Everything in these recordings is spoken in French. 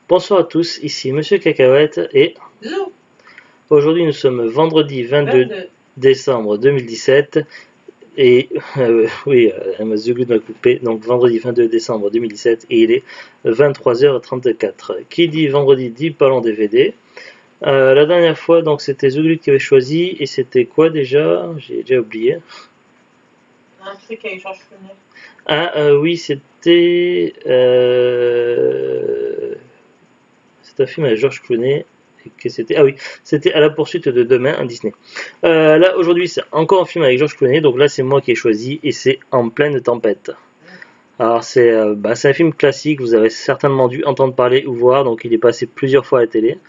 Bonsoir à tous, ici Monsieur Cacahuète et Zou, aujourd'hui nous sommes vendredi 22 22. décembre 2017 et oui, Zuglu m'a coupé, donc vendredi 22 décembre 2017 et il est 23h34. Qui dit vendredi dit parlons DVD. La dernière fois donc c'était Zuglu qui avait choisi et c'était quoi déjà? J'ai déjà oublié. Un truc avec Georges Clooney. Ah oui c'est un film avec George Clooney. Que c'était ah oui, c'était À la poursuite de demain, un Disney. Là aujourd'hui c'est encore un film avec George Clooney, donc là c'est moi qui ai choisi et c'est En pleine tempête. Alors c'est un film classique, vous avez certainement dû entendre parler ou voir, donc il est passé plusieurs fois à la télé.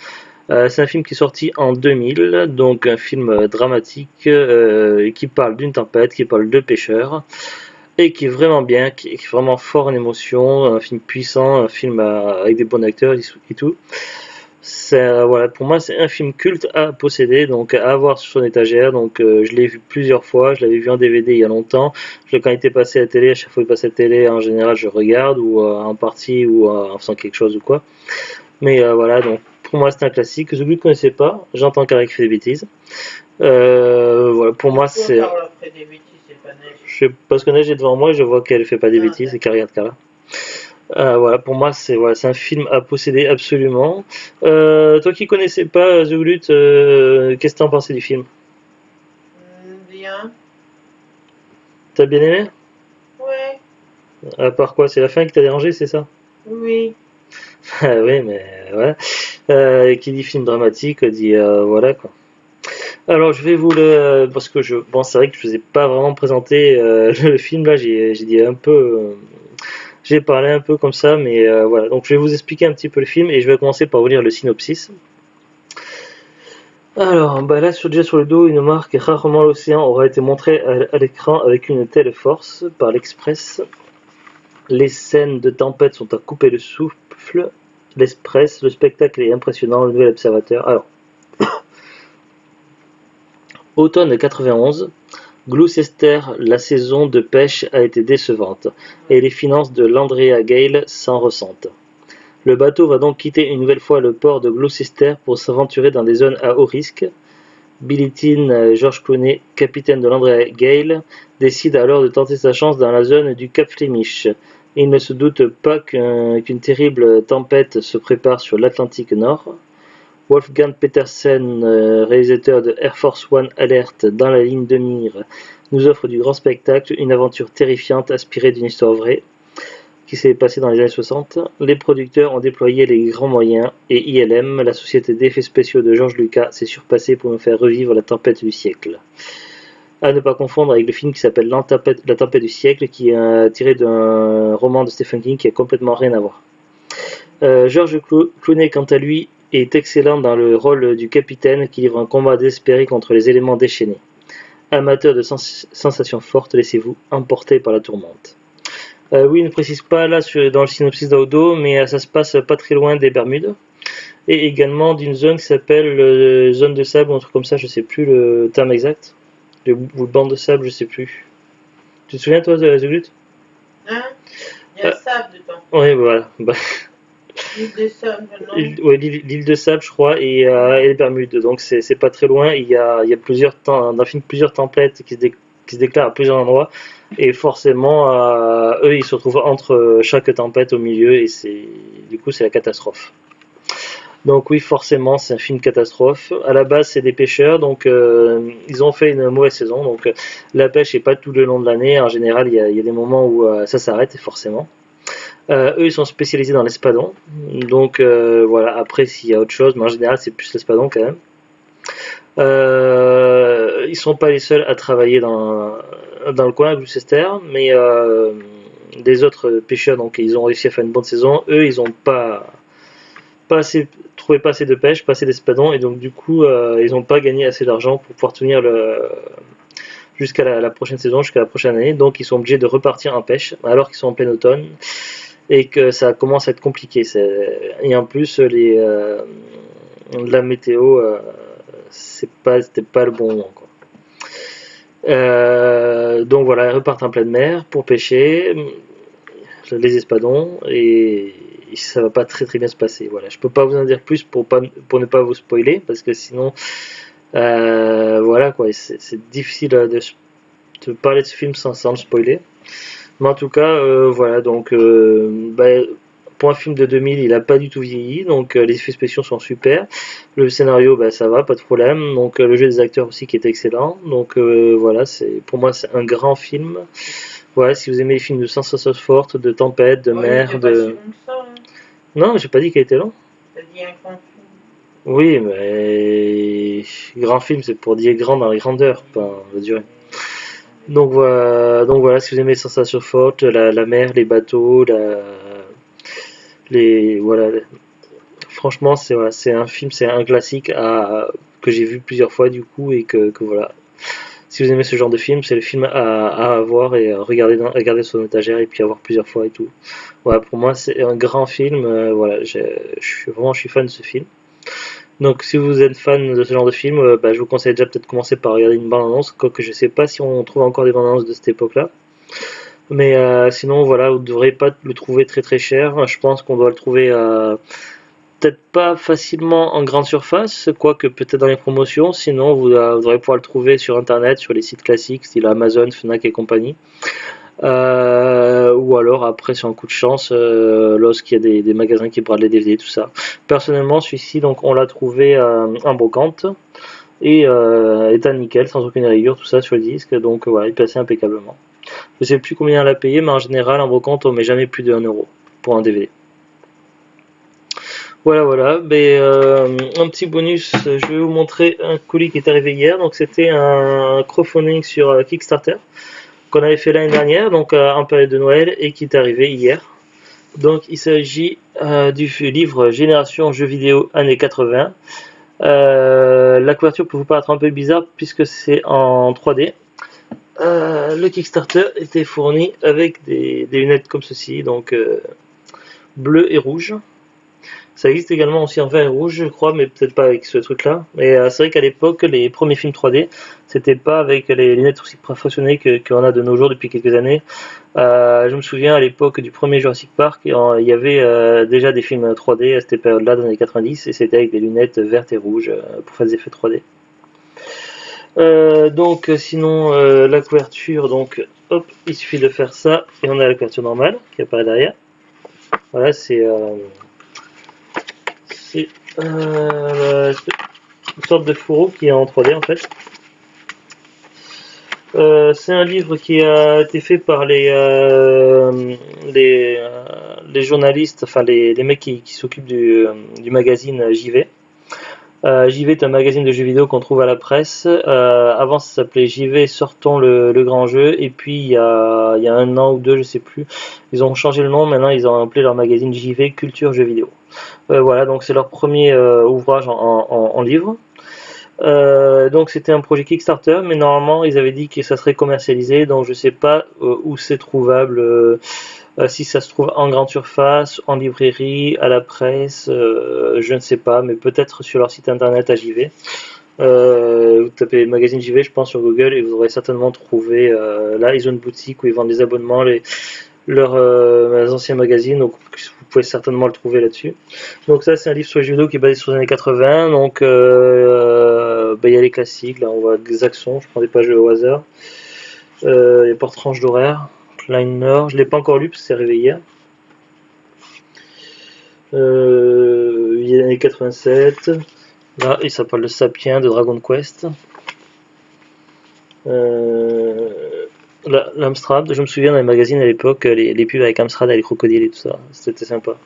C'est un film qui est sorti en 2000, donc un film dramatique qui parle d'une tempête, qui parle de pêcheurs et qui est vraiment bien, qui est vraiment fort en émotion, un film puissant, un film avec des bons acteurs et tout. Voilà, pour moi, c'est un film culte à posséder, donc à avoir sur son étagère. Donc, je l'ai vu plusieurs fois. Je l'avais vu en DVD il y a longtemps. Quand il était passé à la télé, à chaque fois qu'il passe à la télé, en général, je regarde ou en partie ou en faisant quelque chose ou quoi. Mais voilà, donc pour moi, c'est un classique. Je ne connaissais pas. J'entends qu'Aric fait des bêtises. Voilà, pour moi, Pourquoi c'est. Carla fait des bêtises, c'est pas neige. Je sais parce que Neige est devant moi, je vois qu'elle fait pas des Ah, bêtises et qu'elle d'accord. regarde Carla. Voilà, pour moi, c'est un film à posséder absolument. Toi qui connaissais pas The Glut, qu'est-ce que t'en pensais du film? Bien. T'as bien aimé? Ouais. À part quoi? C'est la fin qui t'a dérangé, c'est ça? Oui. Ah oui, mais voilà. Qui dit film dramatique dit voilà quoi. Alors je vais vous le parce que bon c'est vrai que je vous ai pas vraiment présenté le film là, j'ai dit un peu j'ai parlé un peu comme ça, mais voilà. Donc je vais vous expliquer un petit peu le film et je vais commencer par vous lire le synopsis. Alors, bah là, déjà sur le dos, une marque rarement l'océan aura été montré à l'écran avec une telle force par l'Express. Les scènes de tempête sont à couper le souffle. L'Express, le spectacle est impressionnant, le nouvel observateur. Alors, automne 91, Gloucester, la saison de pêche a été décevante et les finances de l'Andrea Gale s'en ressentent. Le bateau va donc quitter une nouvelle fois le port de Gloucester pour s'aventurer dans des zones à haut risque. Billy Tin, George Clooney, capitaine de l'Andrea Gale, décide alors de tenter sa chance dans la zone du Cap Flemish. Il ne se doute pas qu'une terrible tempête se prépare sur l'Atlantique Nord. Wolfgang Petersen, réalisateur de Air Force One Alert dans la ligne de mire, nous offre du grand spectacle, une aventure terrifiante inspirée d'une histoire vraie qui s'est passée dans les années 60. Les producteurs ont déployé les grands moyens et ILM, la société d'effets spéciaux de George Lucas, s'est surpassée pour nous faire revivre la tempête du siècle. À ne pas confondre avec le film qui s'appelle La tempête du siècle, qui est tiré d'un roman de Stephen King qui a complètement rien à voir. George Clooney, quant à lui, est excellent dans le rôle du capitaine qui livre un combat désespéré contre les éléments déchaînés. Amateur de sensations fortes, laissez-vous emporter par la tourmente. Oui, il ne précise pas là dans le synopsis d'Audo, mais ça se passe pas très loin des Bermudes. Et également d'une zone qui s'appelle zone de sable ou un truc comme ça, je sais plus le terme exact. Ou le banc de sable, je sais plus. Tu te souviens toi de The Glut? Hein? Il y a le sable dedans. Oui, voilà. L'île des sables, non? Ouais, l'île de Sable, je crois, et les Bermudes. Donc c'est pas très loin. Il y a plusieurs temps, dans le film plusieurs tempêtes qui se déclarent à plusieurs endroits. Et forcément, eux, ils se retrouvent entre chaque tempête au milieu, et du coup, c'est la catastrophe. Donc oui, forcément, c'est un film catastrophe. À la base, c'est des pêcheurs, donc ils ont fait une mauvaise saison. Donc la pêche n'est pas tout le long de l'année. En général, il y a des moments où ça s'arrête, forcément. Eux, ils sont spécialisés dans l'espadon. Donc voilà, après, s'il y a autre chose, mais en général, c'est plus l'espadon quand même. Ils sont pas les seuls à travailler dans le coin à Gloucester, mais des autres pêcheurs, donc ils ont réussi à faire une bonne saison. Eux, ils n'ont trouvé pas assez de pêche, pas assez d'espadon, et donc du coup, ils n'ont pas gagné assez d'argent pour pouvoir tenir jusqu'à la prochaine saison, jusqu'à la prochaine année. Donc ils sont obligés de repartir en pêche, alors qu'ils sont en plein automne et que ça commence à être compliqué. Et en plus, la météo, c'était pas le bon moment, quoi. Donc voilà, ils repartent en pleine mer pour pêcher les espadons ça va pas très très bien se passer. Voilà, je peux pas vous en dire plus pour ne pas vous spoiler, parce que sinon, voilà quoi, c'est difficile de parler de ce film sans le spoiler. Mais en tout cas, voilà, donc pour un film de 2000, il a pas du tout vieilli, donc les effets spéciaux sont super. Le scénario, ça va, pas de problème. Donc le jeu des acteurs aussi qui est excellent. Donc voilà, pour moi c'est un grand film. Voilà, si vous aimez les films de sensations fortes, de tempête, de Oh, il mer, était pas si de... long que ça, hein. Non, j'ai pas dit qu'il était long. T'as dit un grand film. Oui, mais grand film, c'est pour dire grand dans les grandeurs, pas la durée. Donc voilà, si vous aimez les sensations fortes, la mer, les bateaux, voilà. Franchement, c'est un film, c'est un classique que j'ai vu plusieurs fois du coup et que voilà. Si vous aimez ce genre de film, c'est le film à avoir et à regarder sur son étagère et puis à voir plusieurs fois et tout. Voilà, pour moi, c'est un grand film. Voilà, je suis fan de ce film. Donc, si vous êtes fan de ce genre de film, je vous conseille déjà peut-être commencer par regarder une bande-annonce, quoique je sais pas si on trouve encore des bandes-annonces de cette époque-là. Mais sinon, voilà, vous ne devrez pas le trouver très très cher. Je pense qu'on doit le trouver peut-être pas facilement en grande surface, quoique peut-être dans les promotions. Sinon, vous devrez pouvoir le trouver sur internet, sur les sites classiques, style Amazon, Fnac et compagnie. Ou alors après, sur un coup de chance, lorsqu'il y a des magasins qui bradent les DVD, tout ça. Personnellement, celui-ci, donc, on l'a trouvé en brocante et état nickel, sans aucune rayure, tout ça sur le disque. Donc voilà, il passait impeccablement. Je sais plus combien elle a payé, mais en général, en brocante, on met jamais plus de 1 euro pour un DVD. Voilà, voilà. Un petit bonus, je vais vous montrer un colis qui est arrivé hier. Donc c'était un crowdfunding sur Kickstarter qu'on avait fait l'année dernière, donc en période de Noël, et qui est arrivé hier. Donc il s'agit du livre Génération Jeux vidéo années 80. La couverture peut vous paraître un peu bizarre puisque c'est en 3D. Le Kickstarter était fourni avec des lunettes comme ceci, donc bleu et rouge. Ça existe également aussi en vert et rouge, je crois, mais peut-être pas avec ce truc-là. Mais c'est vrai qu'à l'époque, les premiers films 3D, c'était pas avec les lunettes aussi professionnelles qu'on a de nos jours depuis quelques années. Je me souviens à l'époque du premier Jurassic Park, il y avait déjà des films 3D à cette période-là, dans les années 90, et c'était avec des lunettes vertes et rouges pour faire des effets 3D. Donc sinon la couverture, donc hop, il suffit de faire ça et on a la couverture normale qui apparaît derrière. Voilà, c'est une sorte de fourreau qui est en 3D en fait. C'est un livre qui a été fait par les journalistes, enfin les mecs qui s'occupent du magazine JV. JV est un magazine de jeux vidéo qu'on trouve à la presse. Avant ça s'appelait JV Sortons le grand jeu, et puis il y a 1 an ou 2, je sais plus, ils ont changé le nom. Maintenant ils ont appelé leur magazine JV Culture Jeux vidéo. Voilà, donc c'est leur premier ouvrage en livre. Donc c'était un projet Kickstarter, mais normalement ils avaient dit que ça serait commercialisé, donc je sais pas où c'est trouvable, si ça se trouve en grande surface, en librairie, à la presse, je ne sais pas, mais peut-être sur leur site internet à JV. Vous tapez magazine JV, je pense, sur Google, et vous aurez certainement trouvé. Là, ils ont une boutique où ils vendent des abonnements, leurs anciens magazines, donc vous pouvez certainement le trouver là-dessus. Donc ça, c'est un livre sur les jeux vidéo qui est basé sur les années 80. Donc il y a les classiques, là on voit Zaxxon, je prends des pages au hasard. Il y a pas de tranche d'horaire. Liner, je l'ai pas encore lu parce que c'est arrivé hier. Il y a l'année 87. Là, il s'appelle le Sapien de Dragon Quest. L'Amstrad, je me souviens dans les magazines à l'époque, les pubs avec Amstrad, avec les crocodiles et tout ça, c'était sympa.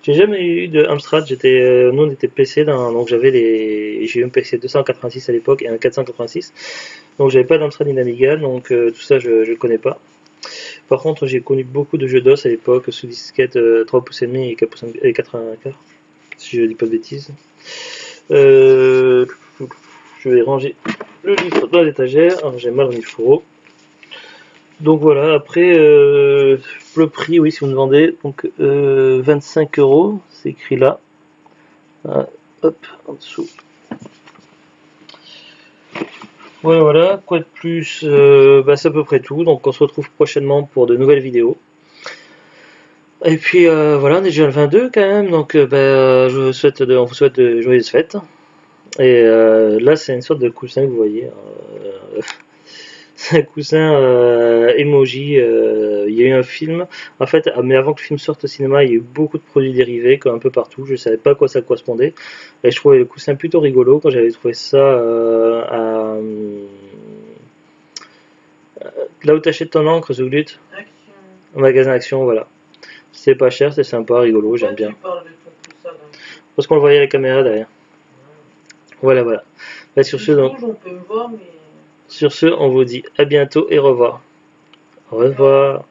J'ai jamais eu de Amstrad, nous on était PC, donc j'ai eu un PC 286 à l'époque et un 486, donc j'avais pas d'Amstrad ni d'Amiga, donc tout ça je connais pas. Par contre, j'ai connu beaucoup de jeux DOS à l'époque, sous disquette 3 pouces et demi et 80 quarts, si je dis pas de bêtises. Je vais ranger le livre dans l'étagère. J'ai mal remis le fourreau. Donc voilà, après le prix, oui, si vous me demandez, donc 25 €, c'est écrit là. Hop, en dessous. Voilà, quoi de plus, c'est à peu près tout. Donc on se retrouve prochainement pour de nouvelles vidéos. Et puis voilà, on est déjà le 22 quand même, donc je vous souhaite on vous souhaite de joyeuses fêtes. Et là, c'est une sorte de coussin que vous voyez, hein. C'est un coussin emoji. Il y a eu un film, en fait, mais avant que le film sorte au cinéma, il y a eu beaucoup de produits dérivés, comme un peu partout. Je savais pas à quoi ça correspondait. Et je trouvais le coussin plutôt rigolo quand j'avais trouvé ça là où t'achètes ton encre, Zoulut, Action. au magasin Action, voilà. C'est pas cher, c'est sympa, rigolo, Pourquoi j'aime tu bien. parles de ton coussin là? Parce qu'on le voyait à la caméra derrière. Voilà, voilà. Bah, sur Si ce, je donc, bouge, on peut me voir, mais. sur ce, on vous dit à bientôt et au revoir. Au revoir.